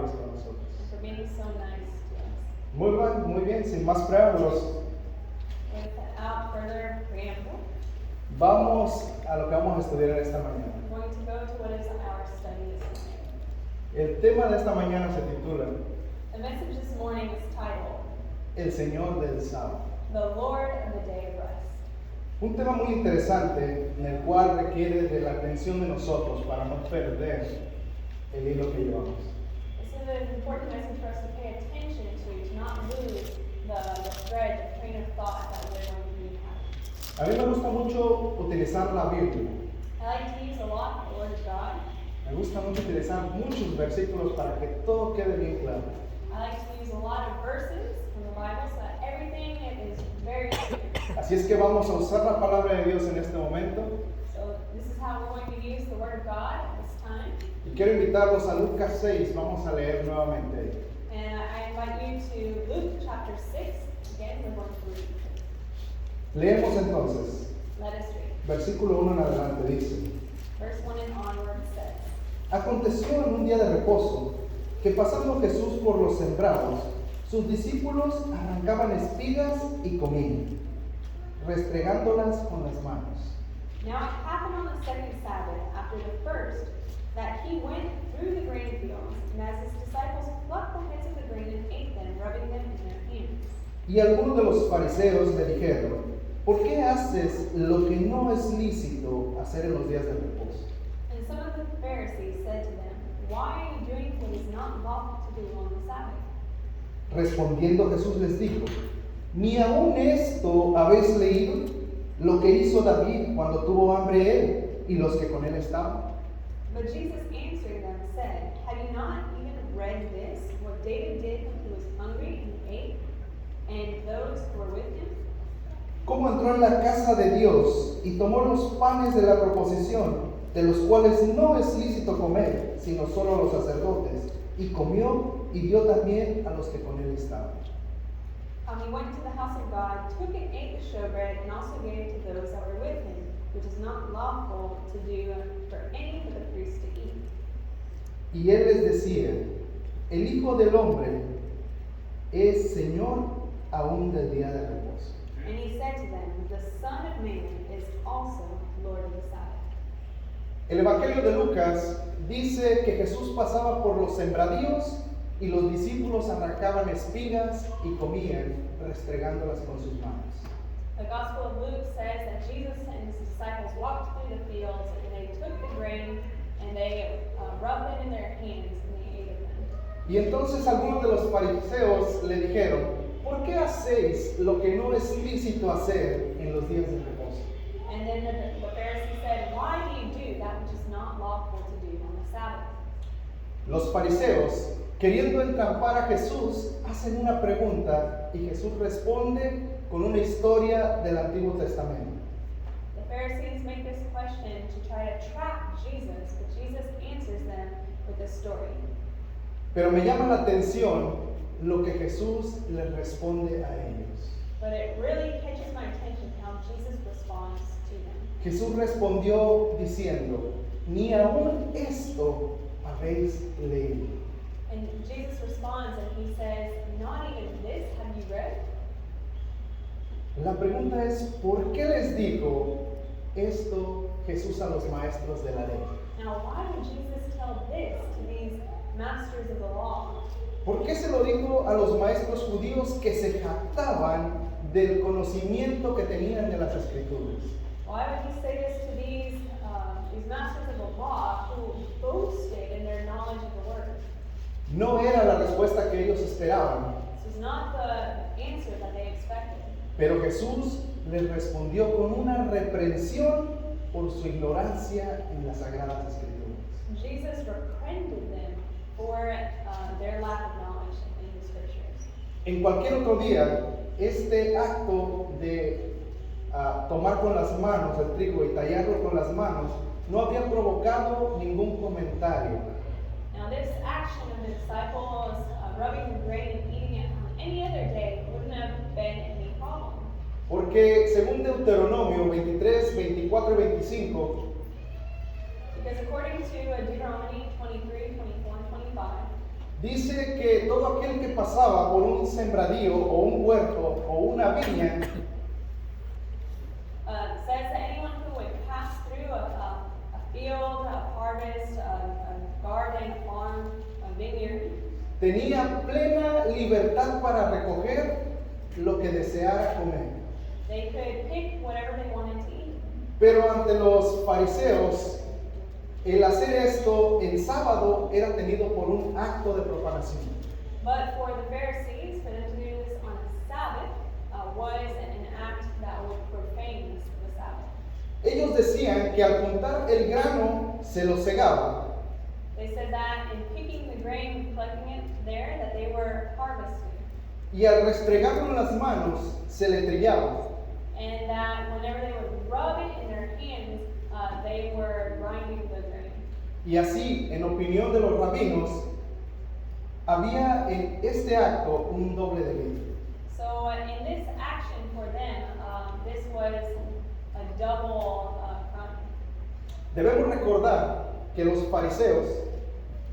amables con nosotros. and for being so nice to us. Muy bien, sin más preámbulos, Without further preamble, vamos a lo que vamos a estudiar esta mañana. we're going to go to what is our study this morning. El tema de esta mañana se titula The message this morning is titled, El Señor del Sábado. The Lord of the Day of Rest. Un tema muy interesante en el cual requiere de la atención de nosotros para no perder el hilo que llevamos. This is an important message for us to pay attention to not lose the thread, the train of thought that we're going to be having. A mí me gusta mucho utilizar la Biblia. I like to use a lot the Word of God. Me gusta mucho utilizar muchos versículos para que todo quede bien claro. I like to use a lot of verses from the Bible so that everything is very clear. Así es que vamos a usar la palabra de Dios en este momento. So this is how we're going to use the Word of God at this time. Y quiero invitarlos a Lucas 6, vamos a leer nuevamente. And I invite you to Luke chapter 6. Again, we're going to read. Leemos entonces, Let us read. versículo 1 en adelante dice: Verse 1 and onward says, Aconteció en un día de reposo que pasando Jesús por los sembrados, sus discípulos arrancaban espigas y comían, restregándolas con las manos. Now it happened on the second Sabbath after the first that he went through the grain fields, and as his disciples plucked the heads of the grain and ate them, rubbing them in their hands. Y algunos de los fariseos le dijeron: ¿Por qué haces lo que no es lícito hacer en los días de reposo? And some of the Pharisees said to them, Why are you doing what is not lawful to do on the Sabbath? Respondiendo Jesús les dijo: ¿Ni aún esto habéis leído? Lo que hizo David cuando tuvo hambre él y los que con él estaban. But Jesus answering them said, Have you not even read this, what David did when he was hungry and ate, and those who were with him? Cómo entró en la casa de Dios y tomó los panes de la proposición, de los cuales no es lícito comer, sino solo a los sacerdotes, y comió y dio también a los que con él estaban. He went to the house of God, took and ate the showbread, and also gave it to those that were with him, which is not lawful to do for any of the priests to eat. Y él les decía: el Hijo del Hombre es Señor aún del día de reposo. And he said to them, The Son of Man is also Lord of the Sabbath. El Evangelio de Lucas dice que Jesús pasaba por los sembradíos y los discípulos arrancaban espigas y comían, restregándolas con sus manos. The Gospel of Luke says that Jesus and his disciples walked through the fields, and they took the grain, and they rubbed it in their hands, and they ate of them. Y entonces algunos de los fariseos le dijeron: ¿por qué hacéis lo que no es lícito hacer en los días de reposo? And then the Pharisee said, Why do you do that which is not lawful to do on the Sabbath? Los fariseos, queriendo entrampar a Jesús, hacen una pregunta y Jesús responde con una historia del Antiguo Testamento. The Pharisees make this question to try to trap Jesus, but Jesus answers them with a story. Pero me llama la atención lo que Jesús les responde a ellos. But it really catches my attention how Jesus responds to them. Jesús respondió diciendo: ni aún esto habéis leído. And Jesus responds and he says, Not even this have you read? La pregunta es: ¿por qué les dijo esto Jesús a los maestros de la ley? Now, why would Jesus tell this to these masters of the law? ¿Por qué se lo dijo a los maestros judíos que se jactaban del conocimiento que tenían de las Escrituras? Why would he say this to these masters of the law who boasted in their knowledge of the word? No era la respuesta que ellos esperaban, This was not the answer that they expected. pero Jesús les respondió con una reprensión por su ignorancia en las Sagradas Escrituras. Jesus reprended them for their lack of knowledge in the scriptures. En cualquier otro día, este acto de tomar con las manos el trigo y tallarlo con las manos no había provocado ningún comentario. Now, this action of the disciples rubbing the grain and eating it on any other day wouldn't have been any problem. Porque según Deuteronomio 23, 24 y 25, Because according to Deuteronomy 23, 24, and 25, Dice que todo aquel que pasaba por un sembradío o un huerto o una viña Says that anyone who would pass through a field, a harvest, a garden, a farm, a vineyard, tenía plena libertad para recoger lo que deseara comer. they could pick whatever they wanted to eat. Pero ante los fariseos, el hacer esto en sábado era tenido por un acto de profanación. But for the Pharisees, for them to do this on a Sabbath was an act that would profane the Sabbath. Ellos decían que al juntar el grano se lo cegaba, They said that in picking the grain and collecting it there, that they were harvesting. y al restregarlo en las manos se le trillaba. And that whenever they would rub it in their hands, they were grinding the grain. Y así, en opinión de los rabinos, había en este acto un doble delito. So in this action for them, this was a double crime. Debemos recordar que los fariseos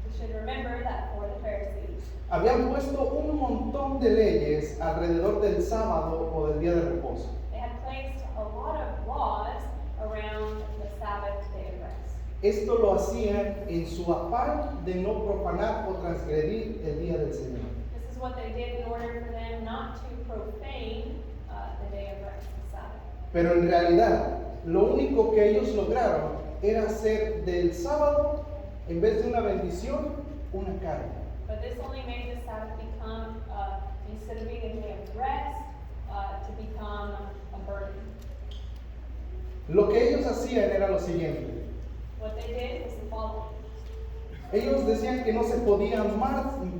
We should remember that for the Pharisees, habían puesto un montón de leyes alrededor del sábado o del día de reposo. they had placed a lot of laws around the Sabbath day of rest. Esto lo hacían en su afán de no profanar o transgredir el día del Señor. This is what they did in order for them not to profane the day of rest, the Sabbath. Pero en realidad, lo único que ellos lograron era hacer del sábado, en vez de una bendición, una carga. But this only made the Sabbath become, instead of being a day of rest, to become a burden. Lo que ellos hacían era lo siguiente. What they did was the following. Ellos decían que no se podía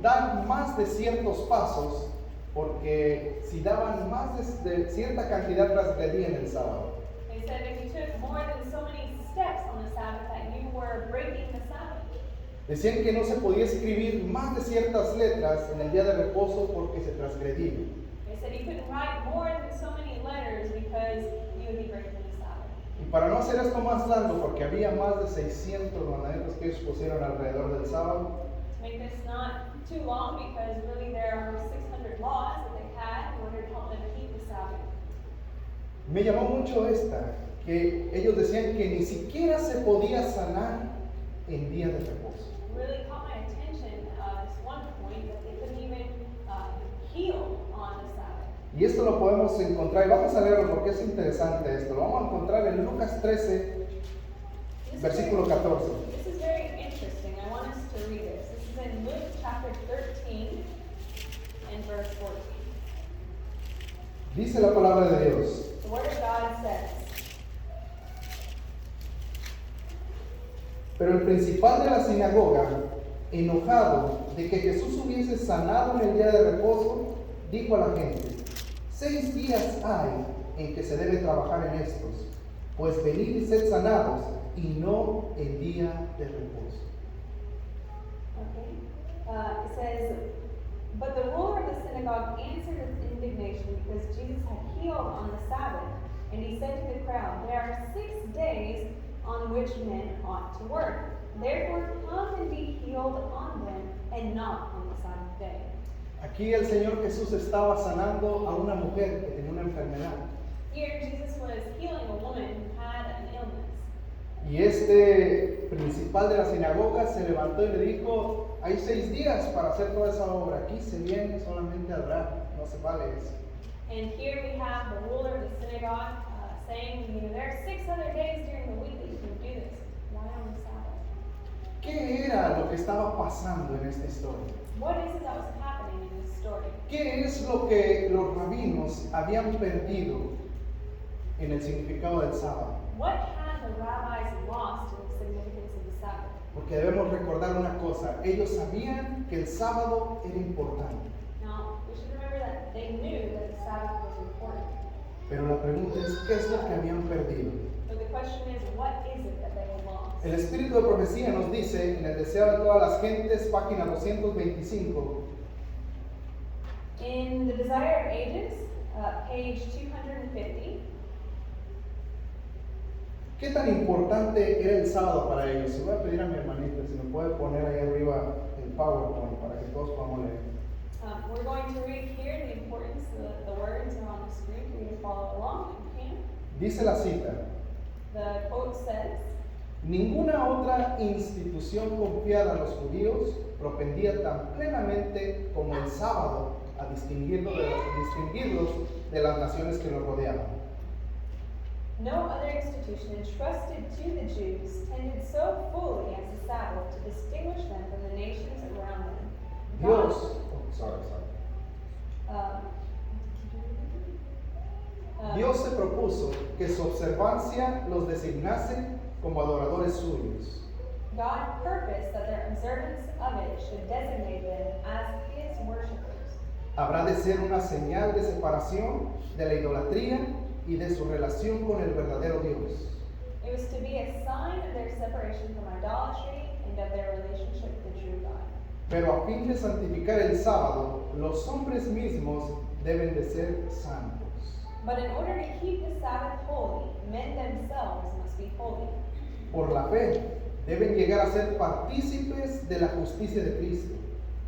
dar más de ciertos pasos, porque si daban más de cierta cantidad transgredían el sábado. They said if you took more than so many steps on the Sabbath, that you were breaking the Sabbath. Decían que no se podía escribir más de ciertas letras en el día de reposo porque se transgredía. They said you couldn't write more than so many letters because you would be breaking the Sabbath. Y para no hacer esto más largo, porque había más de 600 mandamientos que ellos pusieron alrededor del sábado, To make this not too long, because really there are 600 laws that they had in order to help them keep the Sabbath. me llamó mucho esta, que ellos decían que ni siquiera se podía sanar en día de reposo. Really caught my attention, this one point, that they couldn't even heal on the Sabbath. Y esto lo podemos encontrar, y vamos a leerlo porque es interesante esto, lo vamos a encontrar en Lucas 13, versículo 14. This is very interesting. I want us to read this. This is in Luke chapter 13 and verse 14. Dice la palabra de Dios: The Word of God says, pero el principal de la sinagoga, enojado de que Jesús hubiese sanado en el día de reposo, dijo a la gente: 6 días hay en que se debe trabajar en estos, pues venid y sed sanados, y no el día de reposo. okay, it says, but the ruler of the synagogue answered with indignation because Jesus had healed on the Sabbath. And he said to the crowd, there are 6 days on which men ought to work. Therefore come and be healed on them, and not on the Sabbath day. Aquí el Señor Jesús estaba sanando a una mujer que tenía una enfermedad. Here Jesus was healing a woman who had an illness. Y este principal de la sinagoga se levantó y le dijo: hay 6 días para hacer toda esa obra. Aquí se viene solamente a adorar, no se vale eso. And here we have the ruler of the synagogue saying, there are 6 other days during the week that you can do this. Why on the Sabbath? ¿Qué era lo que estaba pasando en esta historia? What is it that was happening in this story? ¿Qué es lo que los rabinos habían perdido en el significado del sábado? What had the rabbis lost in the significance of the Sabbath? Porque debemos recordar una cosa: ellos sabían que el sábado era importante. Now, we should remember that they knew that the Sabbath was important. Pero la pregunta es: ¿qué es lo que habían perdido? But the question is, what is it that they had lost? El Espíritu de Profecía nos dice en el Deseo de todas las gentes, página 225, In the Desire of Ages, page 250, ¿qué tan importante era el sábado para ellos? Se voy a pedir a mi hermanita si me puede poner ahí arriba el PowerPoint para que todos podamos leer. We're going to read here the importance, the words are on the screen for you to follow along if you can. Dice la cita: The quote says, ninguna otra institución confiada a los judíos propendía tan plenamente como el sábado a distinguirlos de las naciones que los rodeaban. no other institution entrusted to the Jews tended so fully as the Sabbath to distinguish them from the nations around them. Dios, Dios se propuso que su observancia los designase como adoradores suyos. God purposed that their observance of it should designate them as His worshipers. Habrá de ser una señal de separación de la idolatría y de su relación con el verdadero Dios. It was to be a sign of their separation from idolatry and of their relationship with the true God. Pero a fin de santificar el sábado, los hombres mismos deben de ser santos. But in order to keep the Sabbath holy, men themselves must be holy. Por la fe, deben llegar a ser partícipes de la justicia de Cristo.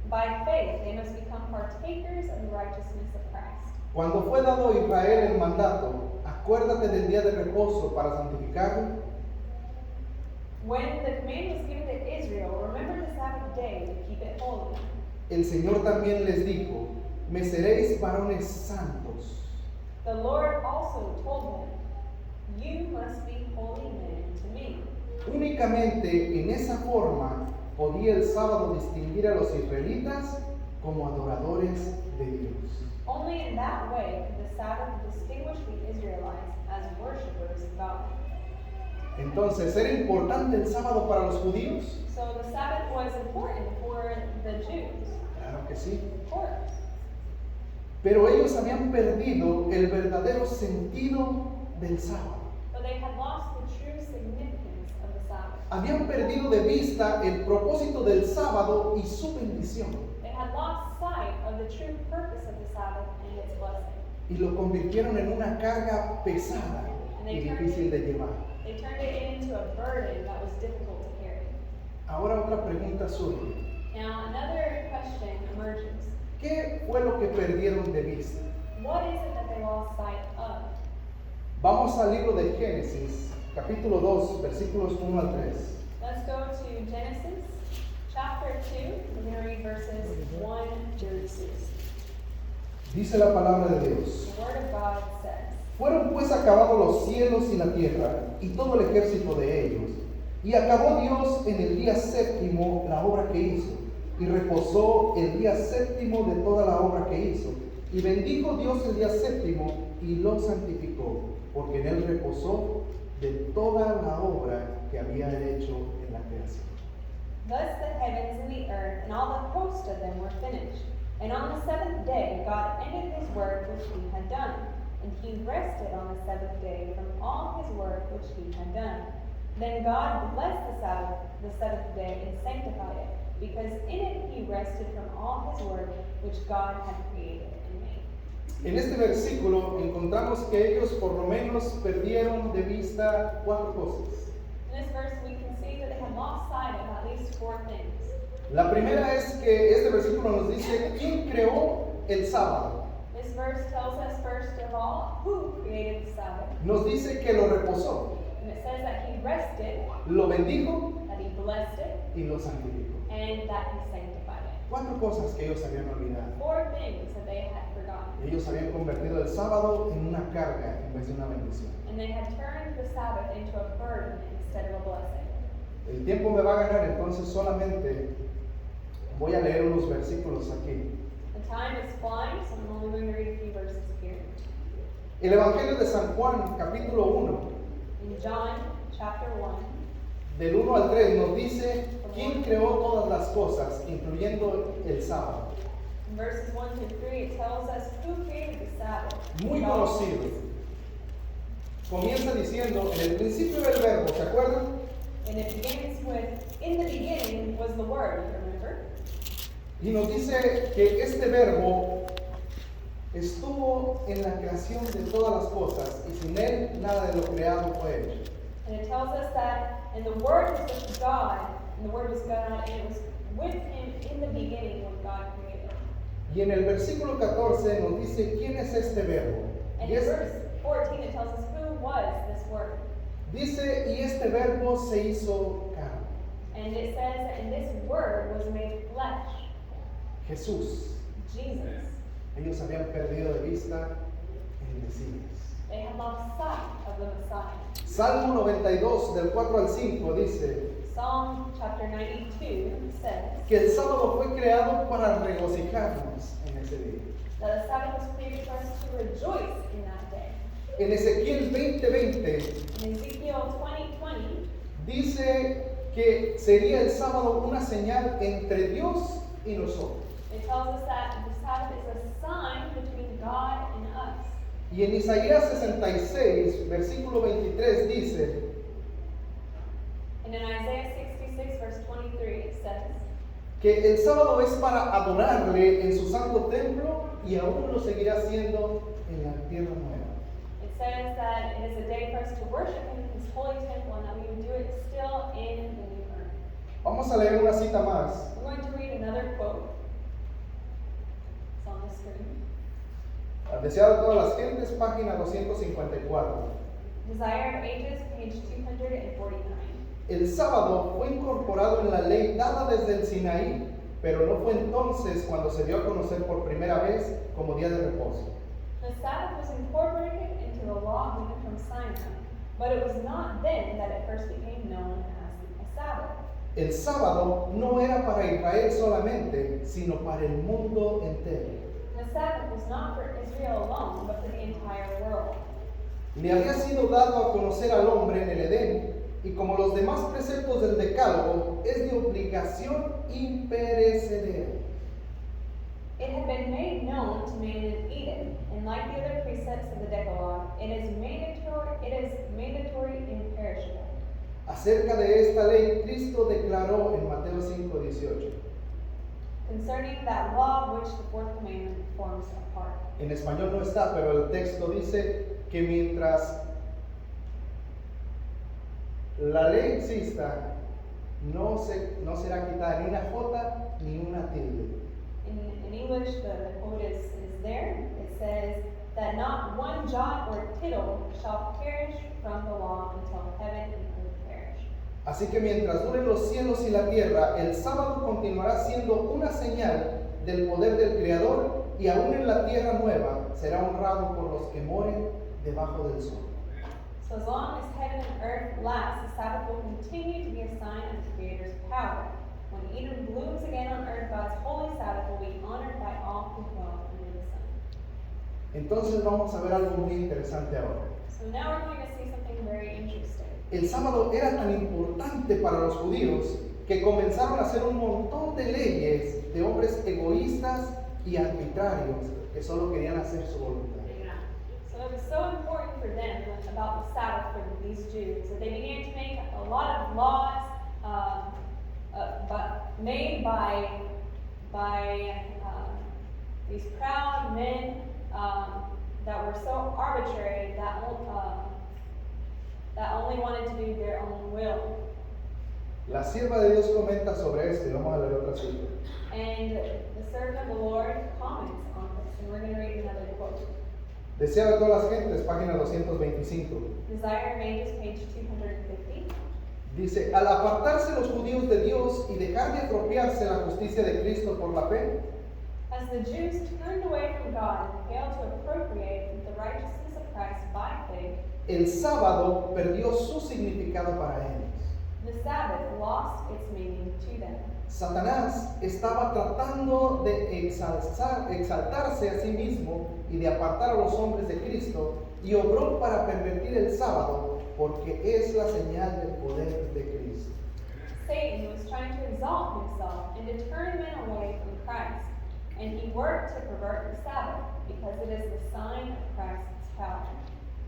By faith, they must become partakers of the righteousness of Christ. Cuando fue dado a Israel el mandato, acuérdate del día de reposo para santificarlo. When the command was given to Israel, remember the Sabbath day to keep it holy. El Señor también les dijo: me seréis varones santos. The Lord also told them, you must be holy men to me. Únicamente en esa forma podía el sábado distinguir a los israelitas como adoradores de Dios. Only in that way could the Sabbath distinguish the Israelites as worshipers of God. Entonces, ¿era importante el sábado para los judíos? So the Sabbath was important for the Jews, Claro que sí. of course. Pero ellos habían perdido el verdadero sentido del sábado. But they had lost the true significance of the Sabbath. Habían perdido de vista el propósito del sábado y su bendición. They had lost sight of the true purpose of the Sabbath and its blessing. Y lo convirtieron en una carga pesada y difícil de llevar. They turned it into a burden that was difficult to carry. Ahora otra pregunta surge. Now another question emerges. ¿Qué fue lo que perdieron de vista? What is it that they lost sight of? Vamos al libro de Génesis, capítulo 2, versículos 1 al 3. Let's go to Genesis chapter 2. We're going to read verses 1 through 6. Dice la palabra de Dios: The Word of God says, fueron pues acabados los cielos y la tierra y todo el ejército de ellos. Y acabó Dios en el día séptimo la obra que hizo, y reposó el día séptimo de toda la obra que hizo. Y bendijo Dios el día séptimo y lo santificó, porque en él reposó de toda la obra que había hecho en la creación. Thus the heavens and the earth and all the host of them were finished. And on the seventh day God ended his work which he had done. And he rested on the seventh day from all his work which he had done. Then God blessed the seventh day, and sanctified it, because in it he rested from all his work which God had created and made. En este versículo encontramos que ellos por lo menos perdieron de vista 4 cosas. In this verse we can see that they had lost sight of at least 4 things. La primera es que este versículo nos dice quién creó el sábado. This verse tells us first of all who created the Sabbath. Nos dice que lo reposó, And it says that he rested, lo bendijo that he blessed it, y lo santificó. and that he sanctified it. 4 cosas que ellos habían olvidado. 4 things that they had forgotten. Ellos habían convertido el sábado en una carga en vez de una bendición. And they had turned the Sabbath into a burden instead of a blessing. El tiempo me va a ganar, entonces solamente voy a leer unos versículos aquí. The time is flying, so I'm only going to read a few verses here. El Evangelio de San Juan, capítulo 1, In John chapter 1, del 1 al 3, nos dice quién creó todas las cosas, incluyendo el sábado. in verses 1 through 3, it tells us who created the Sabbath. Muy conocido. Comienza diciendo, en el principio del verbo, ¿se acuerdan? And it begins with, in the beginning was the Word, remember? Y nos dice que este verbo estuvo en la creación de todas las cosas y sin él nada de lo creado fue hecho. And it tells us that, and the Word was with God, and the Word was God, and it was with him in the beginning when God created. Y en el versículo 14 nos dice quién es este verbo. And Y in es- verse 14 it tells us who was this word. dice, y este verbo se hizo carne. And it says that and this word was made flesh. Jesús. Jesus. Ellos habían perdido de vista el Mesías. They had lost sight of the Messiah. Salmo 92 del 4 al 5 dice Psalm chapter 92 says que el sábado fue creado para regocijarnos en ese día. that the Sabbath was created for us to rejoice in that day. En Ezequiel 20:20 In Ezekiel 20:20, dice que sería el sábado una señal entre Dios y nosotros. it tells us that the Sabbath is a sign between God and us. Y en Isaías 66, versículo 23 dice And in Isaiah 66 verse 23 it says que el sábado es para adorarle en su santo templo y aún lo seguirá haciendo en la tierra nueva. It says that it is a day for us to worship Him in His holy temple and that we would do it still in the new earth. Vamos a leer una cita más. We're going to read another quote. It's on the screen. Al deseado de todas las gentes, página 254. Desire of Ages, page 249. El sábado fue incorporado en la ley dada desde el Sinaí, pero no fue entonces cuando se dio a conocer por primera vez como día de reposo. The Sabbath was incorporated into the law given from Sinai, but it was not then that it first became known as a Sabbath. El sábado no era para Israel solamente, sino para el mundo entero. The Sabbath was not for Israel alone, but for the entire world. Le había sido dado a conocer al hombre en el Edén, y como los demás preceptos del Decálogo, es de obligación imperecedera. It had been made known to man in Eden, and like the other precepts of the Decalogue, it is mandatory and imperishable. Acerca de esta ley, Cristo declaró en Mateo 5:18. Concerning that law which the fourth commandment forms a part. En español no está, pero el texto dice que mientras la ley exista, no será quitada ni una jota ni una tilde. In English, the quote is there. It says that not one jot or tittle shall perish from the law until heaven and earth perish. Así que mientras duren los cielos y la tierra, el sábado continuará siendo una señal del poder del Creador y aún en la tierra nueva será honrado por los que moren debajo del sol. So as long as heaven and earth last, the Sabbath will continue to be a sign of the Creator's power. When Eden blooms again on earth, God's holy Sabbath will be honored by all who dwell under the sun. Entonces vamos a ver algo muy interesante ahora. So now we're going to see something very interesting. El sábado era tan importante para los judíos que comenzaron a hacer un montón de leyes de hombres egoístas y arbitrarios que solo querían hacer su voluntad. So it was so important for them about the Sabbath for these Jews that they began to make a lot of laws made by these proud men that were so arbitrary that only wanted to do their own will. La sierva de Dios comenta sobre esto y vamos a leer otra cita. And the servant of the Lord comments on this, and we're going to read another quote. Deseado de todas las gentes, página 225. Desire of Ages, page 250. Dice, al apartarse los judíos de Dios y dejar de apropiarse la justicia de Cristo por la fe, As the Jews turned away from God and failed to appropriate the righteousness of Christ by faith, el sábado perdió su significado para ellos. the Sabbath lost its meaning to them. Satanás estaba tratando de exaltarse a sí mismo y de apartar a los hombres de Cristo y obró para pervertir el sábado porque es la señal del poder de Cristo. Satan was trying to exalt himself and to turn men away from Christ, and he worked to pervert the Sabbath because it is the sign of Christ's power.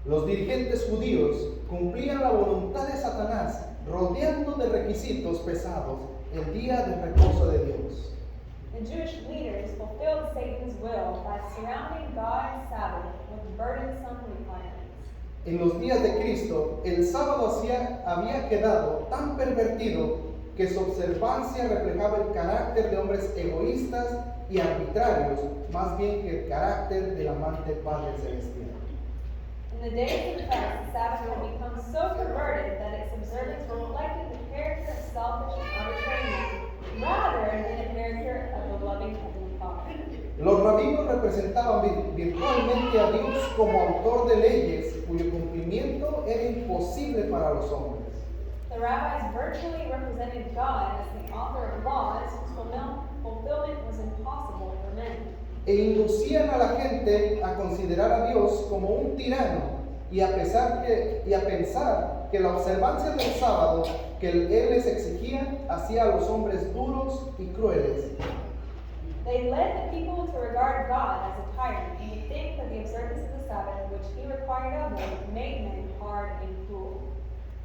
Los dirigentes judíos cumplían la voluntad de Satanás rodeando de requisitos pesados el día de reposo de Dios. The Jewish leaders fulfilled Satan's will by surrounding God's Sabbath with burdensome requirements. En los días de Cristo, el sábado había quedado tan pervertido que su observancia reflejaba el carácter de hombres egoístas y arbitrarios, más bien que el carácter del amante Padre Celestial. In the days of Christ, the Sabbath had become so perverted that its observance reflected the character of selfish and arbitrary men, rather than the character of the loving Heavenly Father. Los rabinos representaban virtualmente a Dios como autor de leyes cuyo cumplimiento era imposible para los hombres. The rabbis virtually represented God as the author of laws whose fulfillment was impossible for men. E inducían a la gente a considerar a Dios como un tirano y a pensar que la observancia del sábado que Él les exigía hacía a los hombres duros y crueles. They led the people to regard God as a tyrant and to think that the observance of the Sabbath, which He required of them, made men hard and cruel.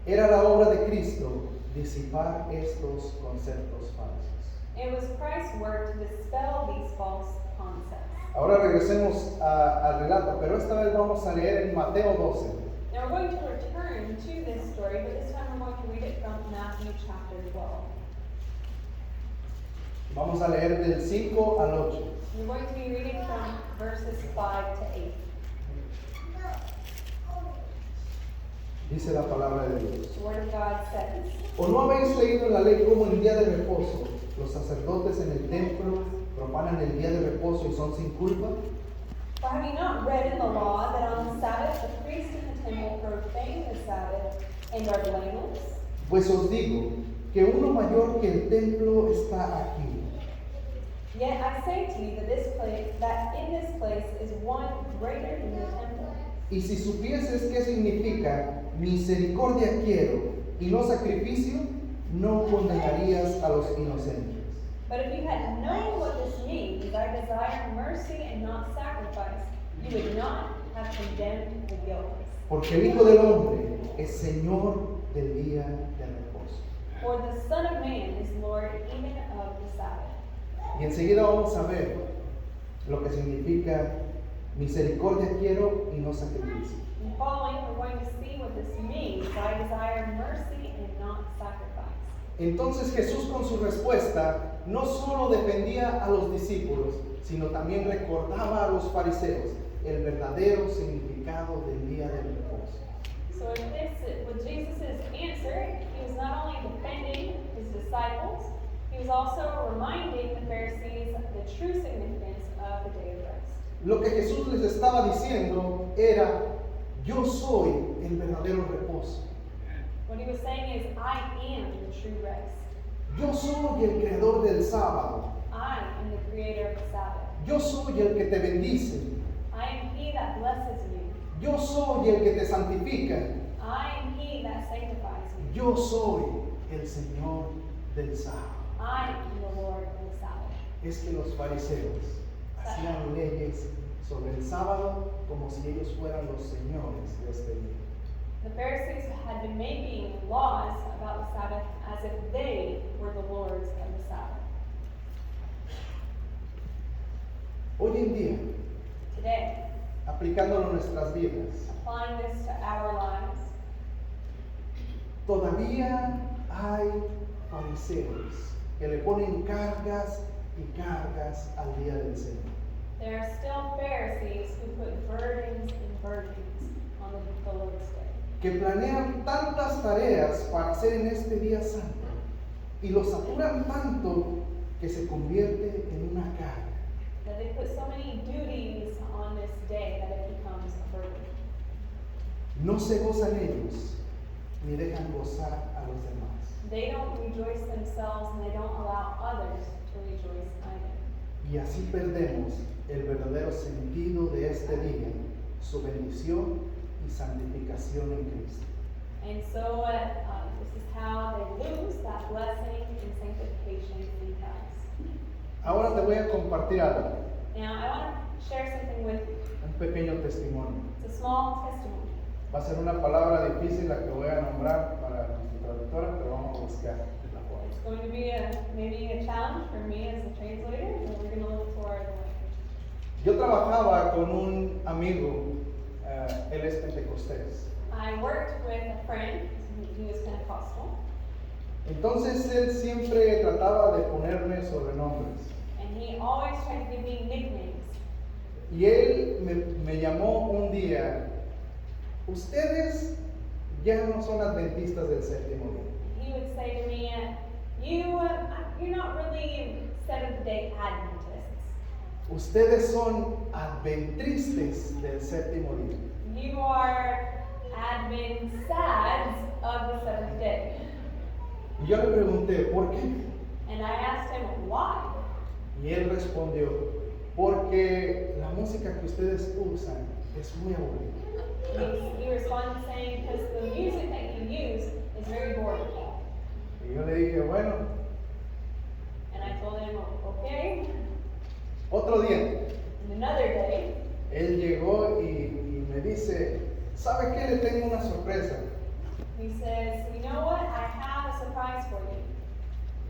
Era la obra de Cristo disipar estos conceptos falsos. It was Christ's work to dispel these false concepts. Ahora regresemos al relato, pero esta vez vamos a leer en Mateo 12. Now we're going to return to this story, but this time we're going to read it from Matthew chapter 12. Vamos a leer del 5 al 8. We're going to be reading from verses 5 to 8. Dice la palabra de Dios. The Word of God says, ¿O no habéis leído en la ley cómo en día de reposo los sacerdotes en el templo profanan el día de reposo y son sin culpa? For have you not read in the law that on the Sabbath the priests in the temple profane the Sabbath and are blameless? Pues os digo que uno mayor que el templo está aquí. Yet I say to you that in this place is one greater than the temple. Y si supieses qué significa misericordia quiero y no sacrificio, no condenarías a los inocentes. But if you had known what this means, I desire mercy and not sacrifice, you would not have condemned the guiltless. Porque el Hijo del Hombre es Señor del día de reposo. For the Son of Man is Lord even of the Sabbath. Y enseguida vamos a ver lo que significa misericordia quiero y no sacrificio. In following, we're going to see what this means. I desire mercy and not sacrifice. Entonces Jesús con su respuesta no solo defendía a los discípulos, sino también recordaba a los fariseos el verdadero significado del día del reposo. So with Jesus' answer, he was not only defending his disciples, he was also reminding the Pharisees of the true significance of the day of rest. Lo que Jesús les estaba diciendo era, yo soy el verdadero reposo. What he was saying is, I am the true rest. Yo soy el creador del sábado. I am the creator of the Sabbath. Yo soy el que te bendice. I am he that blesses you. Yo soy el que te santifica. I am he that sanctifies you. Yo soy el Señor del sábado. I am the Lord of the Sabbath. Es que los fariseos hacían leyes sobre el sábado como si ellos fueran los señores de este día. The Pharisees had been making laws about the Sabbath as if they were the lords of the Sabbath. Hoy en día, Today, aplicándolo a nuestras vidas, applying this to our lives, todavía hay fariseos que le ponen cargas y cargas al día del Señor. there are still Pharisees who put burdens and burdens on the Lord's Day. Que planean tantas tareas para hacer en este día santo y los saturan tanto que se convierte en una carga. That they put so many duties on this day that it becomes a burden. No se gozan ellos ni dejan gozar a los demás. They don't rejoice themselves and they don't allow others to rejoice either. Y así perdemos el verdadero sentido de este día, su bendición y santificación en Cristo. And so this is how they lose that blessing and sanctification in Christ. Ahora te voy a compartir algo, Now, I want to share something with you. un pequeño testimonio. It's a small testimony. Va a ser una palabra difícil la que voy a nombrar para nuestra traductora, pero vamos a buscar la forma. It's going to be maybe a challenge for me as a translator, and we're going to look for the language. Yo trabajaba con un amigo, él es pentecostés, I worked with a friend, he was Pentecostal, Entonces él siempre trataba de ponerme sobrenombres. And he always tried to give me nicknames. Y él me llamó un día, ustedes ya no son adventistas del séptimo día. He would say to me, you're not really Seventh-day Adventists. Ustedes son adventistas del séptimo día. You are Adventists of the seventh day. Y yo le pregunté, ¿por qué? And I asked him why. Y él respondió, porque la música que ustedes usan es muy aburrida. He responded saying, because the music that you use is very boring. Y yo le dije, bueno, And I told him, okay. otro día, And another day, él llegó y me dice, ¿sabe qué? Le tengo una sorpresa. he says, you know what? I have a surprise for you.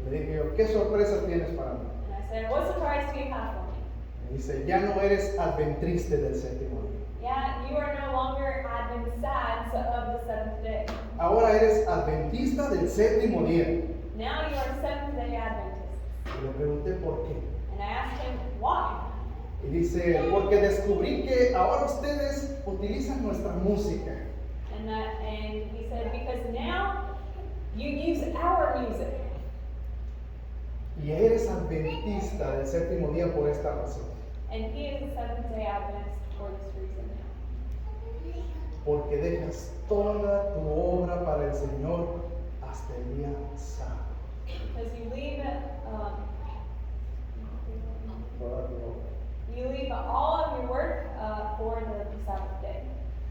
Y le dije yo, ¿qué sorpresa tienes para mí? And I said, what surprise do you have for me? Me dice, ya no eres adventista del séptimo día. Yeah, you are no longer Adventists of the seventh day. Ahora eres adventista del séptimo día. Now you are Seventh-day Adventists. Y le pregunté por qué. And I asked him why. Y dice, porque descubrí que ahora ustedes utilizan nuestra música. And he said, because now you use our music. Y eres adventista del séptimo día por esta razón. And he is a Seventh-day Adventist for this reason now. Porque dejas toda tu obra para el Señor hasta el día sábado. Because you leave Toda tu obra. you leave all of your work for the Sabbath day.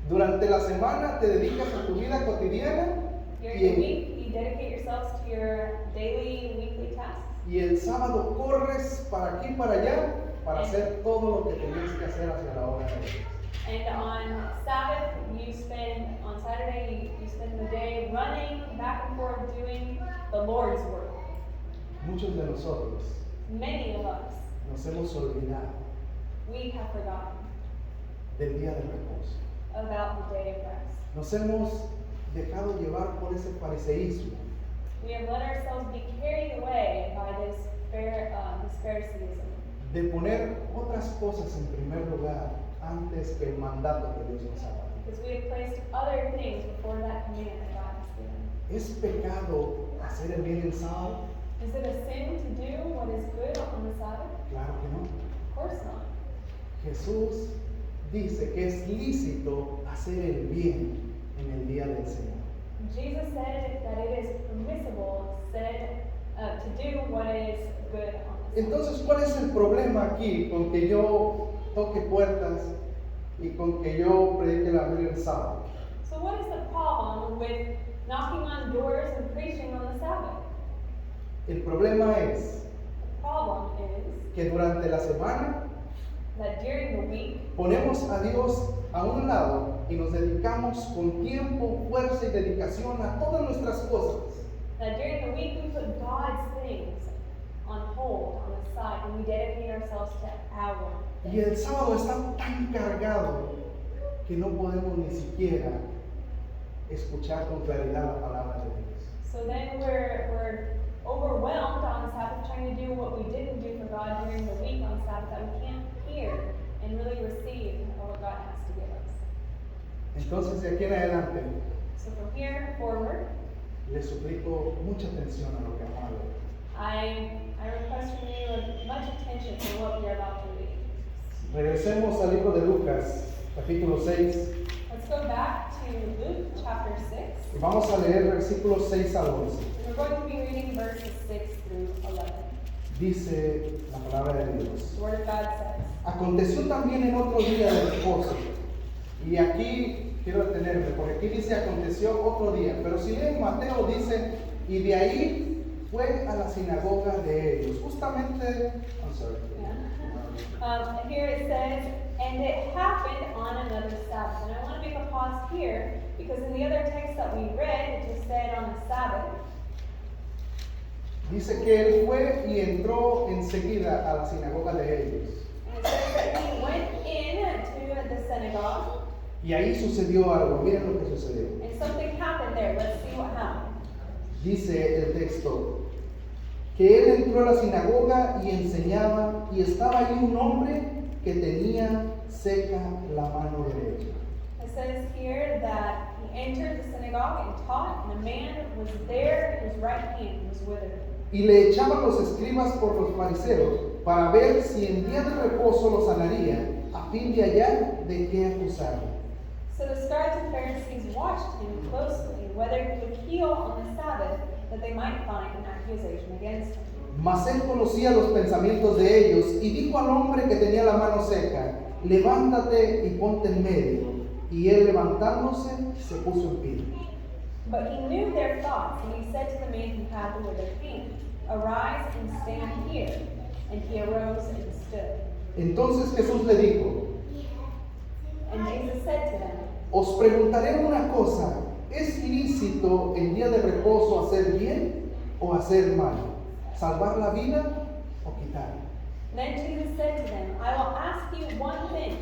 Durante la semana te dedicas a tu vida cotidiana During y the week, you dedicate yourselves to your daily and weekly tasks. y el sábado corres para aquí y para allá para hacer todo lo que tenías que hacer hacia la obra de Dios. And on Sabbath, on Saturday, you spend the day running back and forth doing the Lord's work. Muchos de nosotros Many of us, nos hemos olvidado we have forgotten del día de reposo. about the day of rest. Nos hemos dejado llevar por ese fariseísmo We have let ourselves be carried away by this Phariseeism, de poner otras cosas en primer lugar antes que el mandato que Dios nos ha dado. because we have placed other things before that command that God has given. ¿Es pecado hacer el bien el sábado? Is it a sin to do what is good on the Sabbath? Claro que no. Of course not. Jesús dice que es lícito hacer el bien en el día del Señor. Jesus said that it is permissible to do what is good on the Sabbath. Entonces, ¿cuál es el problema aquí con que yo toque puertas y con que yo predique la Biblia el sábado? So what is the problem with knocking on doors and preaching on the Sabbath? El problema es The problem is que durante la semana that during the week, ponemos a Dios a un lado y nos dedicamos con tiempo, fuerza y dedicación a todas nuestras cosas. that during the week we put God's things on hold, on the side, and we dedicate ourselves to our Y el sábado está tan cargado que no podemos ni siquiera escuchar con claridad la palabra de Dios. So then we're overwhelmed on Sabbath trying to do what we didn't do for God during the week on Sabbath that we can't hear and really receive what God has to give us. Entonces, de aquí en adelante, So from here forward, les suplico mucha atención a lo que vamos a ver. I request from you much attention to what we are about to read. Regresemos al libro de Lucas, capítulo 6, Let's go back to Luke chapter 6. y vamos a leer versículos 6 al 11. We're going to be reading verses 6 through 11. Dice la palabra de Dios. The Word of God says, Aconteció también en otro día de reposo. Y aquí quiero detenerme, porque aquí dice aconteció otro día. Pero si leen Mateo dice, y de ahí fue a la sinagoga de ellos. Justamente, I'm sorry. Here it says, and it happened on another Sabbath. And I want to make a pause here, because in the other text that we read, it just said on the Sabbath. Dice que él fue y entró enseguida a la sinagoga de ellos. And it says that he went in to the synagogue, Y ahí sucedió algo. Miren lo que sucedió. and something happened there. Let's see what happened. Dice el texto, que él entró a la sinagoga y enseñaba, y estaba allí un hombre que tenía seca la mano derecha. It says here that he entered the synagogue and taught, and a man was there whose right hand was withered. Y le echaban los escribas por los fariseos para ver si en día de reposo lo sanaría, a fin de hallar de qué acusarlo. So the scribes and Pharisees watched him closely, whether he would heal on the Sabbath, that they might find an accusation against him. Mas él conocía los pensamientos de ellos y dijo al hombre que tenía la mano seca, levántate y ponte en medio. Y él levantándose se puso en pie. But he knew their thoughts, and he said to the man who had the withered hand, arise and stand here. And he arose and stood. Entonces Jesús le dijo, And Jesus said to them, os preguntaré una cosa, ¿es lícito en día de reposo hacer bien o hacer mal? ¿Salvar la vida o quitarla? Then Jesus said to them, I will ask you one thing.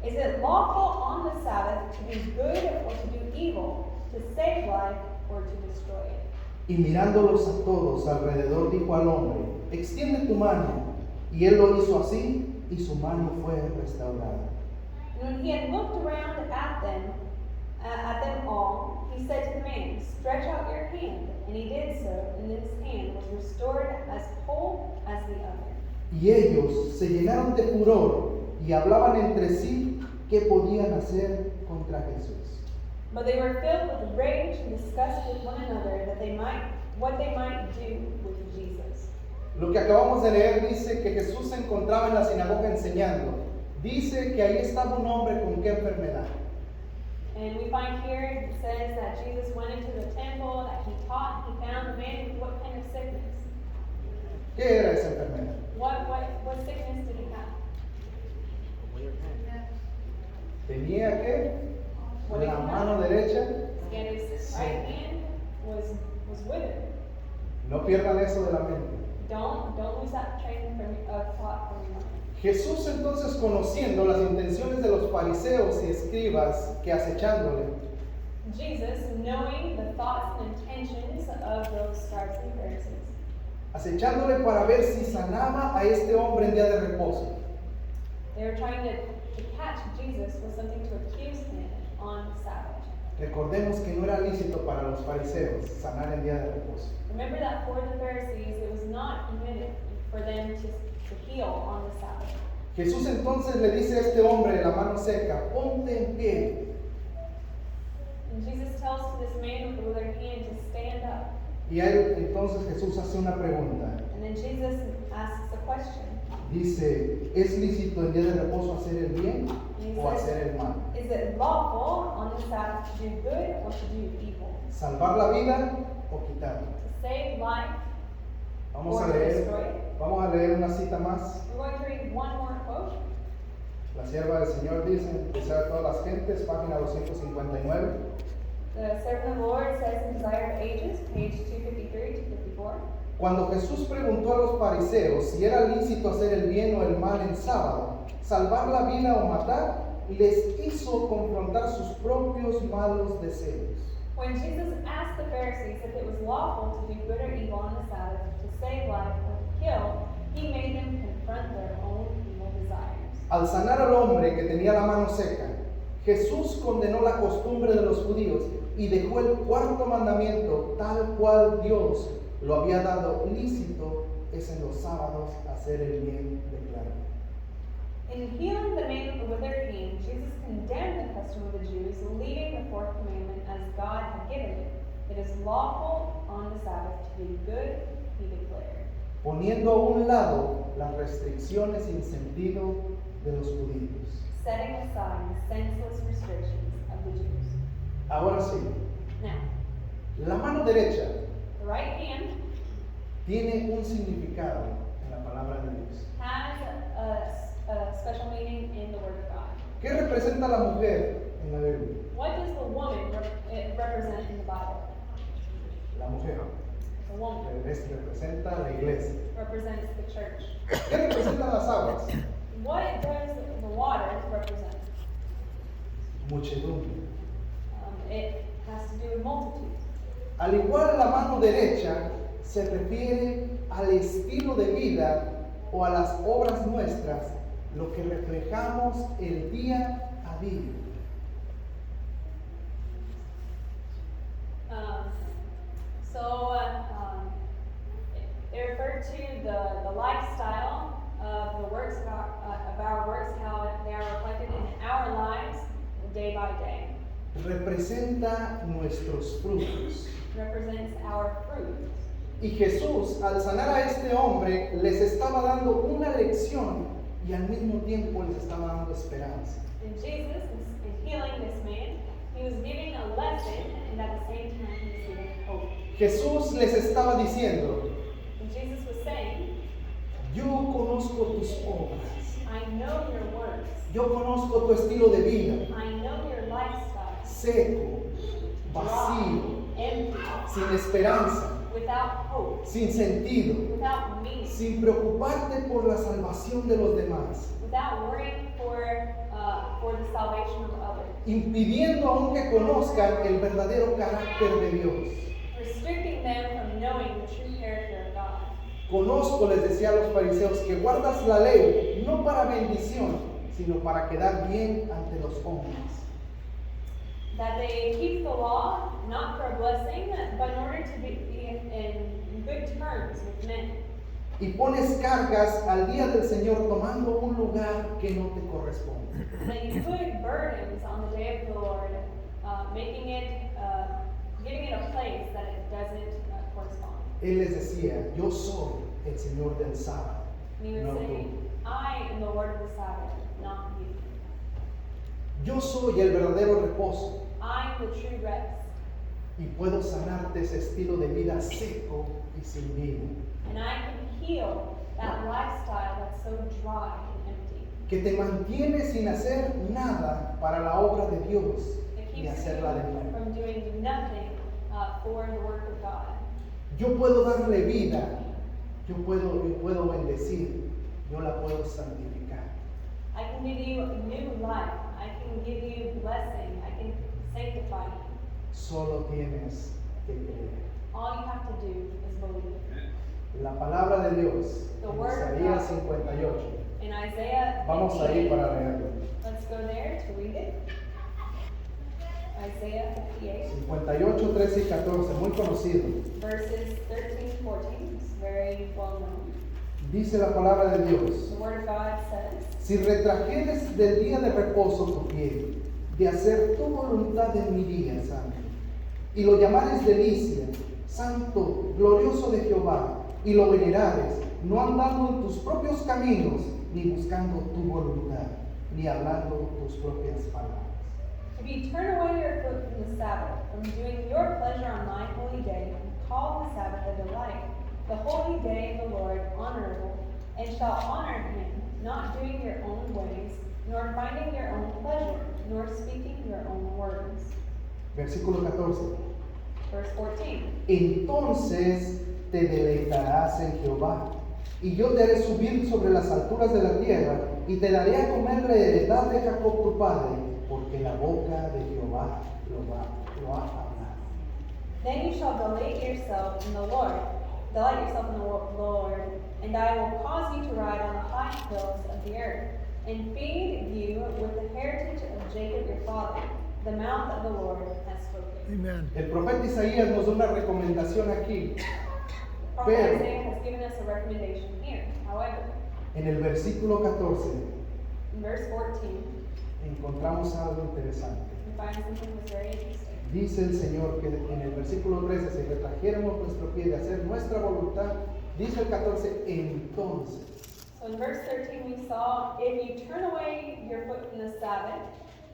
Is it lawful on the Sabbath to do good or to do evil, to save life or to destroy it? Y mirándolos a todos alrededor dijo al hombre, extiende tu mano. Y él lo hizo así y su mano fue restaurada. And when he had looked around at them all, he said to the man, stretch out your hand. And he did so, and his hand was restored as whole as the other. Y ellos se llenaron de furor y hablaban entre sí qué podían hacer contra Jesús. But they were filled with rage and discussed with one another what they might do with Jesus. Lo que acabamos de leer dice que Jesús se encontraba en la sinagoga enseñando. Dice que ahí estaba un hombre con qué enfermedad. And we find here it says that Jesus went into the temple, that he taught, he found a man with what kind of sickness? ¿Qué era esa enfermedad? What sickness did he have? Tenía que What did la he mano have? derecha. And his right hand was withered. No pierdan eso de la mente. Don't lose that train of thought from your mind. Jesús entonces, conociendo las intenciones de los fariseos y escribas que acechándole, Jesus, knowing the thoughts and intentions of those scribes and Pharisees, acechándole para ver si sanaba a este hombre en día de reposo. they were trying to catch Jesus with something to accuse him on the Sabbath. Recordemos que no era lícito para los fariseos sanar en día de reposo. Remember that for the Pharisees, it was not permitted for them to heal on the Sabbath. Jesús entonces le dice a este hombre de la mano seca, ponte en pie. And Jesus tells to this man with the withered hand to stand up. Y a él entonces Jesús hace una pregunta. And then Jesus asks a question. Dice, ¿es lícito en día de reposo hacer el bien o hacer el mal? Is it lawful on the Sabbath to do good or to do evil? ¿Salvar la vida o quitarla? To save life Vamos or a to leer, destroy it? vamos a leer una cita más. We're going to read one more quote. La sierva del Señor dice, Deseo de todas las gentes, página 259. The servant of the Lord says in Desire of Ages, page 253 to 54. Cuando Jesús preguntó a los fariseos si era lícito hacer el bien o el mal en sábado, salvar la vida o matar, les hizo confrontar sus propios malos deseos. When Jesus asked the Pharisees if it was lawful to do good or evil on the Sabbath, to save life or to kill, he made them confront their own evil desires. Al sanar al hombre que tenía la mano seca, Jesús condenó la costumbre de los judíos y dejó el cuarto mandamiento tal cual Dios lo había dado lícito, es en los sábados hacer el bien, declaró. In healing the man with the withered hand, Jesus condemned the custom of the Jews, leaving the fourth commandment as God had given it. It is lawful on the Sabbath to do good, he declared. Poniendo a un lado las restricciones sin sentido de los judíos. Setting aside the senseless restrictions of the Jews. Ahora sí, Now, la mano derecha the right hand tiene un significado en la palabra de Dios. has a special meaning in the Word of God. ¿Qué representa la mujer en la Biblia? What does the woman represent in the Bible? La mujer. The woman Representa la iglesia. represents the church. ¿Qué representan las aguas? What does the water represent? Muchedumbre. It has to do with multitudes. Al igual, la mano derecha se refiere al estilo de vida o a las obras nuestras, lo que reflejamos el día a día. It referred to the lifestyle of the works of our works, how they are reflected in our lives day by day. Representa nuestros frutos. Represents our fruit. Y Jesús, al sanar a este hombre, les estaba dando una lección y al mismo tiempo les estaba dando esperanza. And Jesus, in healing this man, he was giving a lesson, and at the same time he was giving hope. Jesús les estaba diciendo, And Jesus was saying, yo conozco tus obras, I know your works. yo conozco tu estilo de vida, I know your lifestyle. seco, vacío, Dry, empty, sin esperanza, without hope, sin sentido, without meaning, sin preocuparte por la salvación de los demás, without worrying for the salvation of others, impidiendo aún que conozcan el verdadero carácter de Dios. restricting them from knowing the true character of God. Conozco, les decía a los fariseos, que guardas la ley no para bendición, sino para quedar bien ante los hombres. That they keep the law not for a blessing, but in order to be in good terms with men. Y pones cargas al día del Señor tomando un lugar que no te corresponde. That you put burdens on the day of the Lord, making it, giving it a place that it doesn't correspond. Él les decía, yo soy el Señor del sábado, And he no would tú. say, I am the Lord of the Sabbath, not you. Yo soy el verdadero reposo I am the true rest, y puedo sanarte ese estilo de vida seco y sin vida, and I can heal that lifestyle that's so dry and empty. que te mantiene sin hacer nada para la obra de Dios It y keeps hacerla de you nuevo. from doing nothing for the work of God. Yo puedo darle vida, yo puedo bendecir, yo la puedo santificar. I can give you new life. I can give you blessing. I can sanctify you. Solo tienes que creer. All you have to do is believe. La palabra de Dios, The en word of Isaías God. 58. In Isaiah Vamos a 58, ir para leerlo. let's go there to read it. Isaiah 58, 58, 13 y 14, muy conocido. verses 13 and 14. It's very well known. Dice la palabra de Dios: The word of God says, si retrajeres del día de reposo tu pie, de hacer tu voluntad en mi día santo, y lo llamares delicia, santo, glorioso de Jehová, y lo venerares, no andando en tus propios caminos, ni buscando tu voluntad, ni hablando tus propias palabras. if you turn away your foot from the Sabbath, from doing your pleasure on my holy day, and call the Sabbath a delight, the holy day of the Lord honorable, and shall honor him, not doing your own ways, nor finding your own pleasure, nor speaking your own words. Versículo 14. Verse 14. Entonces te deleitarás en Jehová, y yo te haré subir sobre las alturas de la tierra, y te daré a comer la heredad de Jacob tu padre, porque la boca de Jehová lo ha hablado. Then you shall delight yourself in the Lord, and I will cause you to ride on the high hills of the earth, and feed you with the heritage of Jacob your father. The mouth of the Lord has spoken. Amen. El profeta Isaías nos da una recomendación aquí. Prophet Pero- Isaiah has given us a recommendation here. However, En el versículo 14 in verse 14, encontramos algo interesante. we find something that's very interesting. Dice el Señor que en el versículo 13, si retrajéramos nuestro pie de hacer nuestra voluntad, dice el 14, entonces. So in verse 13 we saw, if you turn away your foot from the Sabbath,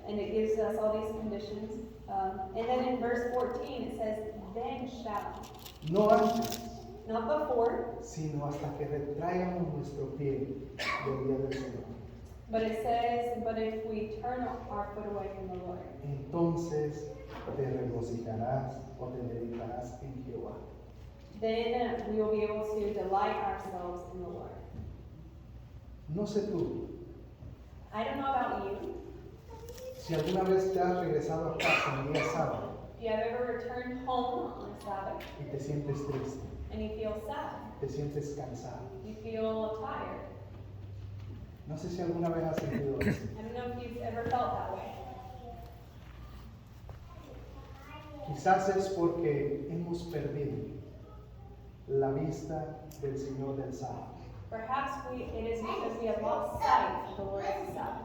and it gives us all these conditions. And then in verse 14 it says, then shall. No antes, Not before, sino hasta que retraigamos nuestro pie del día del Señor. but it says, but if we turn our foot away from the Lord, Entonces te regocijarás o te deleitarás en Jehová. then we will be able to delight ourselves in the Lord. No sé tú, I don't know about you, si alguna vez te has regresado a casa el día sábado If you have ever returned home on a Sabbath y te sientes triste, and you feel sad, te sientes cansado. you feel tired. No sé si alguna vez has sentido eso. I don't know if you've ever felt that way. Quizás es porque hemos perdido la vista del Señor del sábado. Perhaps it is because we have lost sight of the Lord's Sabbath.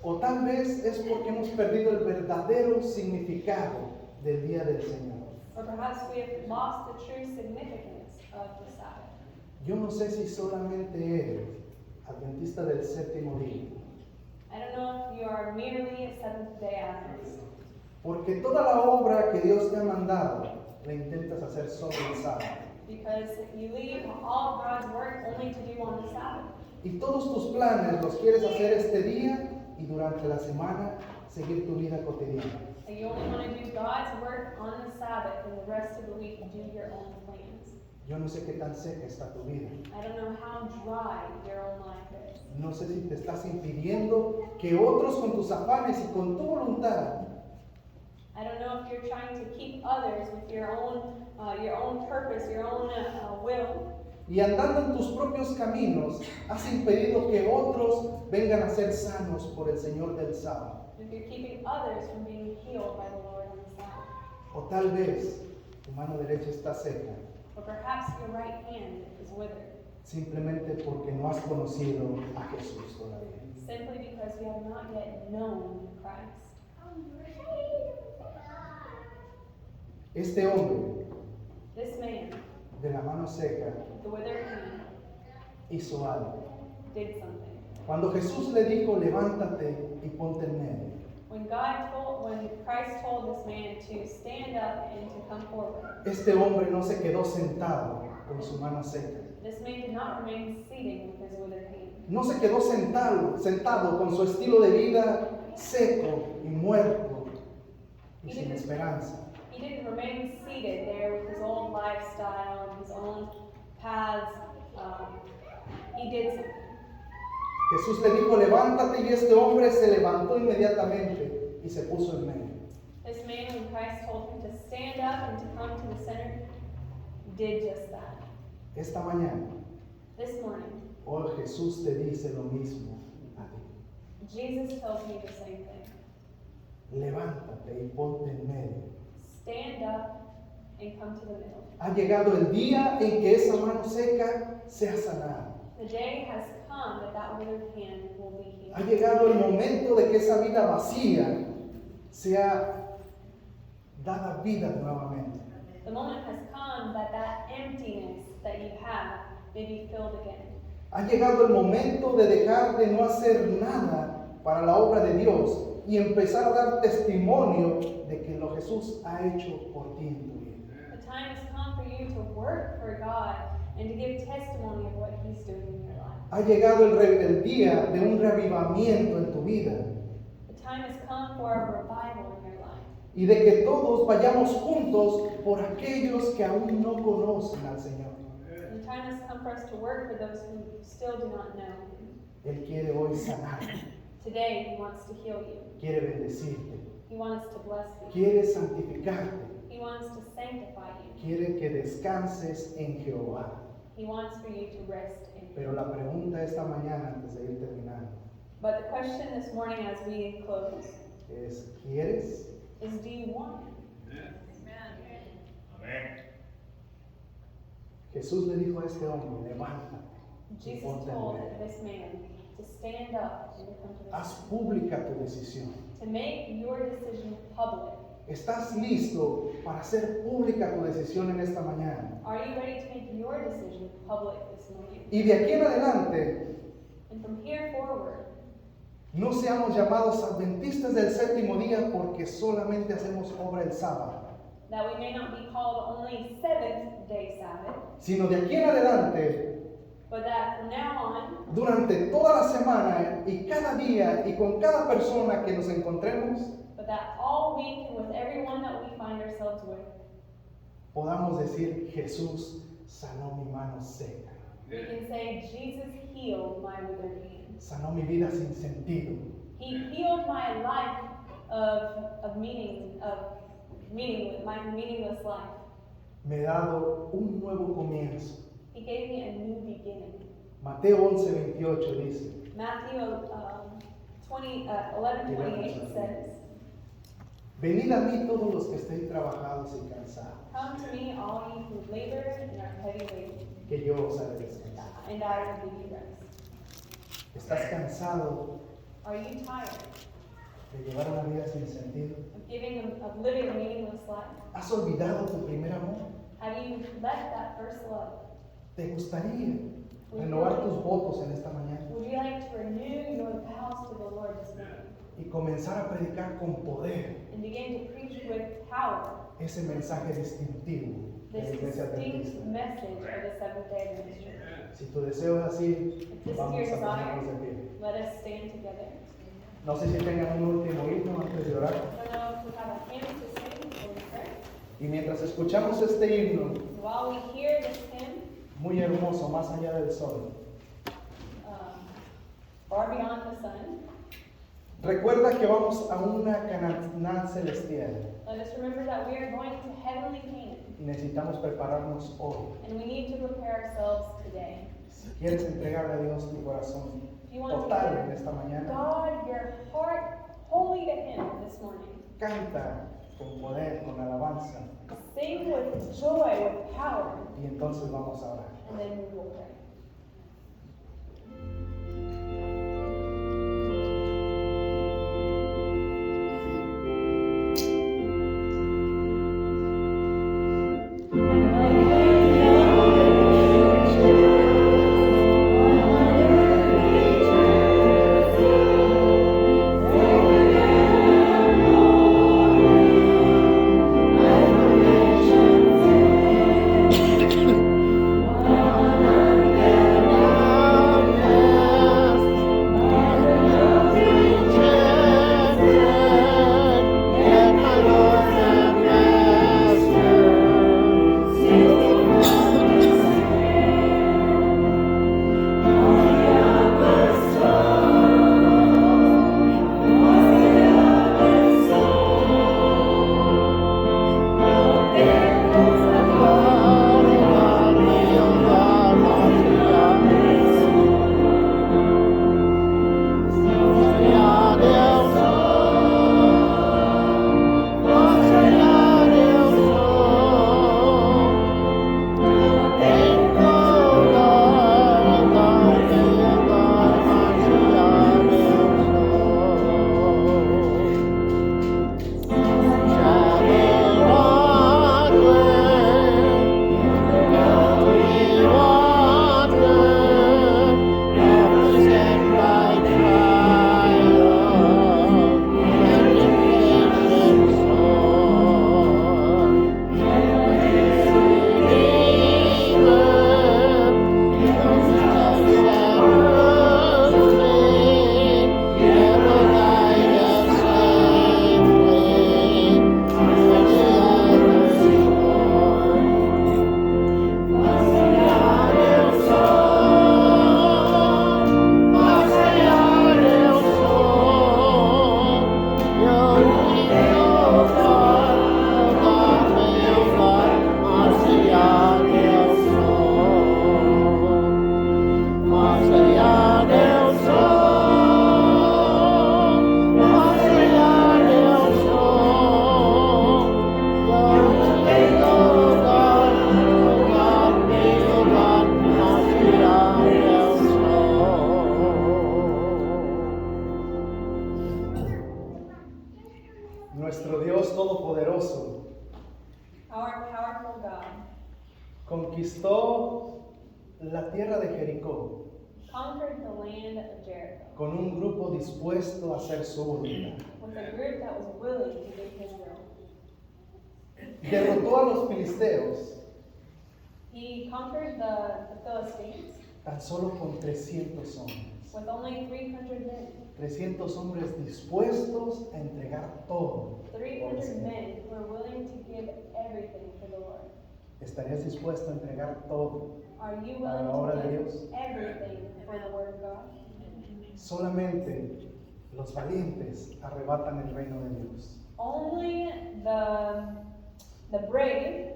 O tal vez es porque hemos perdido el verdadero significado del día del Señor. Or perhaps we have lost the true significance of the Sabbath. Yo no sé si solamente eres adventista del séptimo día, I don't know if you are merely a Seventh-day Adventist, porque toda la obra que Dios te ha mandado la intentas hacer sobre el sábado. because you leave all of God's work only to do on the Sabbath. Y todos tus planes los quieres hacer este día y durante la semana seguir tu vida cotidiana. And you only want to do God's work on the Sabbath, and the rest of the week do your own plans. Yo no sé qué tan seca está tu vida. I don't know how dry your own life is. No sé si te estás impidiendo que otros con tus afanes y con tu voluntad I don't know if you're trying to keep others with your own purpose, your own will, y andando en tus propios caminos has impedido que otros vengan a ser sanos por el Señor del sábado. if you're keeping others from being healed by the Lord on the Sabbath. O tal vez tu mano derecha está seca Or perhaps your right hand is withered, simplemente porque no has conocido a Jesús todavía. simply because you have not yet known Christ. Este hombre This man, de la mano seca the withered hand, hizo algo. did something. Cuando Jesús le dijo, levántate y ponte en medio, When Christ told this man to stand up and to come forward, este hombre no se quedó sentado con su mano seca. this man did not remain seated with his withered hand. No se quedó sentado con su estilo de vida seco y muerto y sin esperanza. He didn't remain seated there with his old lifestyle and his own paths. He did something. Jesús le dijo, levántate, y este hombre se levantó inmediatamente y se puso en medio. This man, when Christ told him to stand up and to come to the center, did just that. Esta mañana, This morning, hoy Jesús te dice lo mismo a ti. Jesus tells me the same thing. Levántate y ponte en medio. Stand up and come to the middle. Ha llegado el día en que esa mano seca sea sanada. The day has come that withered hand will be Ha healed. llegado el momento de que esa vida vacía sea dada vida nuevamente. The moment has come that emptiness that you have may be filled again. Ha llegado el momento de dejar de no hacer nada para la obra de Dios y empezar a dar testimonio de que lo Jesús ha hecho por ti en tu vida. The time has come for you to work for God and to give testimony of what He's doing in your life. Ha llegado el día de un reavivamiento en tu vida The time has come for a revival in your life. y de que todos vayamos juntos por aquellos que aún no conocen al Señor. And the time has come for us to work for those who still do not know Him. Él quiere hoy sanar, Today, He wants to heal you. quiere bendecirte, He wants to bless you. quiere santificarte, He wants to sanctify you. quiere que descanses en Jehová. He wants for you to rest in Him. Pero la pregunta esta mañana, antes de ir terminando, But the question this morning as we close es, ¿quieres? is, do you want Him? Jesús le dijo a este hombre, levántate y Jesus ponte en told medio. this man to stand up and to come to the Haz center. pública tu decisión. To make your decision public. ¿Estás listo para hacer pública tu decisión en esta mañana? Are you ready to make your decision public this morning? Y de aquí en adelante, And from here forward, no seamos llamados adventistas del séptimo día porque solamente hacemos obra el sábado, that we may not be called only seventh-day Sabbath, sino de aquí en adelante, but that from now on, durante toda la semana y cada día y con cada persona que nos encontremos, but that all week and with everyone that we find ourselves with, podamos decir, Jesús sanó mi mano seca, we can say, Jesus healed my withered hand. sanó mi vida sin sentido, He healed my life of my meaningless life. Me ha dado un nuevo comienzo. He gave me a new beginning. Mateo 11:28 dice, Matthew 11:28 says, venid a mí todos los que estéis trabajados y cansados, come to me, all ye who labor and are heavy laden, que yo os haré descansar. and I will give you rest. ¿Estás cansado Are you tired de llevar una vida sin sentido? of living a meaningless life? ¿Has olvidado tu primer amor? Have you left that first love? ¿Te gustaría renovar tus votos en esta mañana Would you like to renew your vows to the Lord this morning y comenzar a predicar con poder and begin to preach with power ese mensaje distintivo de la this Iglesia distinct Adventista? message of the Seventh-day Adventist? Si tu deseo es así, If this is vamos your a ponernos de desire, pie. let us stand together. No sé si tengan un último himno antes de orar. I don't know if we have a hymn to sing or pray. Y mientras escuchamos este himno, While we hear this hymn, muy hermoso, más allá del sol, Far Beyond the Sun, recuerda que vamos a una Canaán celestial let us remember that we are going to heavenly Canaan, y necesitamos prepararnos hoy. and we need to prepare ourselves today. Si quieres entregarle a Dios tu corazón If you want total to en give esta mañana, God your heart wholly to Him this morning, canta con poder, con alabanza, sing with joy, with power, y entonces vamos a orar. and then we will pray. Nuestro Dios Todopoderoso Our powerful God conquistó la tierra de Jericó conquered the land of Jericho con un grupo dispuesto a hacer su voluntad. with a group that was willing to do His will. Derrotó a los filisteos He conquered the Philistines tan solo con 300 hombres. with only 300 men. 300 hombres dispuestos a entregar todo. 300 men who are willing to give everything for the Lord. ¿Estarías dispuesto a entregar todo Are you para la willing obra to de give Dios? everything for the Word of God? Solamente Los valientes arrebatan el reino de Dios. Only the brave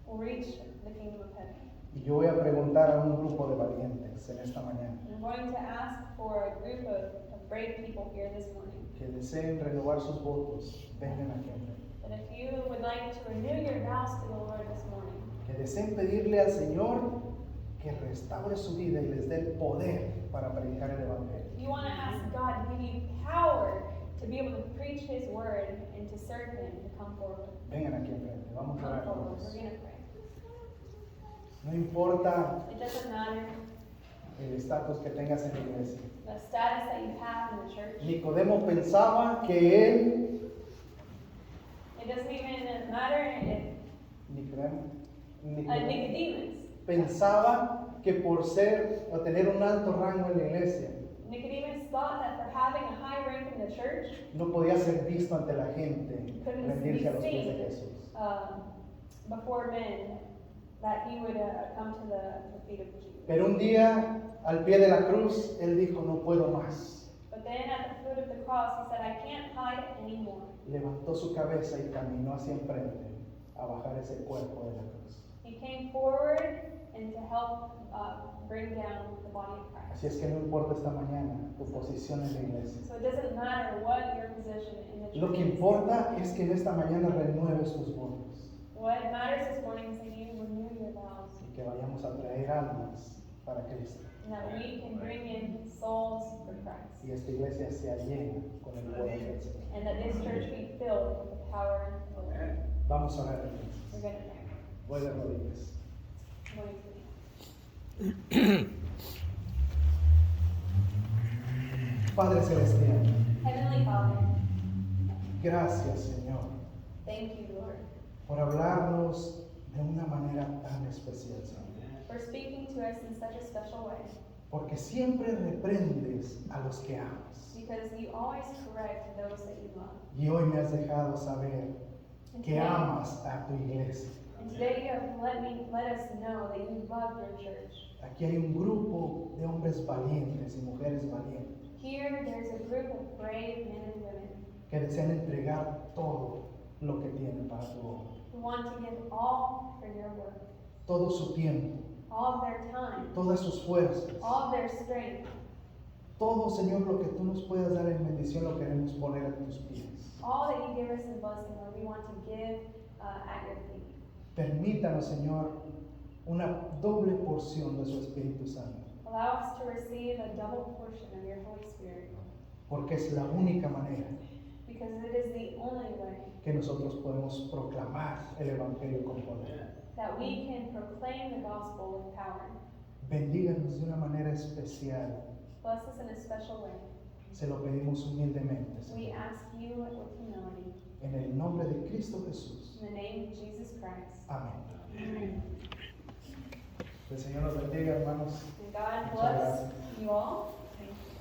will reach the kingdom of heaven. Y yo voy a preguntar a un grupo de valientes en esta mañana I'm going to ask for a group of brave people here this morning. que deseen renovar sus votos, vengan aquí enfrente. That if you would like to renew your vows to the Lord this morning, Que deseen pedirle al Señor que restaure su vida y les dé el poder para predicar el Evangelio. you want to ask God to give you power to be able to preach His word and to serve Him, to come forward. Vengan aquí enfrente, vamos a Come orar forward. juntos. We're going to pray. No importa It doesn't matter el estatus que tengas en la iglesia. the status that you have in the church. Nicodemo pensaba que él, It doesn't even matter if Nicodemo Nicodemus. pensaba que por ser o tener un alto rango en la iglesia Nicodemus thought that for having a high rank in the church, no podía ser visto ante la gente, couldn't rendirse a los be pies de seen Jesús. before men, that he would come to the feet of Jesus. Pero un día, al pie de la cruz, él dijo, no puedo más. But then at the foot of the cross, he said, I can't hide it anymore. Levantó su cabeza y caminó hacia enfrente a bajar ese cuerpo de la cruz. He came forward and to help bring down the body of Christ. Así es que no importa esta mañana tu posición en la iglesia. So it doesn't matter what your position in the church Lo que is. importa es que en esta mañana renueves tus votos What matters this morning is that you renew your vows, y que vayamos a traer almas para Cristo. and that we can bring in souls for Christ. Y esta iglesia sea llena con el poder del Señor. And that this church be filled with the power of the Lord. Vamos a orar We're entonces. going to pray. Voy de rodillas. Going to pray. Padre Celestial, Heavenly Father, gracias Señor thank you, Lord, por hablarnos de una manera tan especial, Señor. for speaking to us in such a special way. Porque siempre reprendes a los que amas. Because you always correct those that you love. Y hoy me has dejado saber And que today, amas a tu iglesia. and today you have let us know that you love your church. Aquí hay un grupo de hombres valientes y mujeres valientes Here, there's a group of brave men and women que desean entregar todo lo que tienen para tu obra. who want to give all for your work, Todo su tiempo, all of their time, todas sus fuerzas, all of their strength, todo, Señor, lo que tú nos puedas dar en bendición lo queremos poner a tus pies. all that you give us in blessing, Lord, we want to give at your feet. Permítanos, Señor, una doble porción de su Espíritu Santo, Allow us to receive a double portion of your Holy Spirit, porque es la única manera because it is the only way que nosotros podemos proclamar el Evangelio con poder. that we can proclaim the gospel with power. Bendíganos de una manera especial. Bless us in a special way. Se lo pedimos humildemente, We Señor. ask you with humility. En el nombre de Cristo Jesús. In the name of Jesus Christ. Amén. Amen. El Señor nos bendiga, hermanos. And God Muchas bless gracias. you all. Thank you.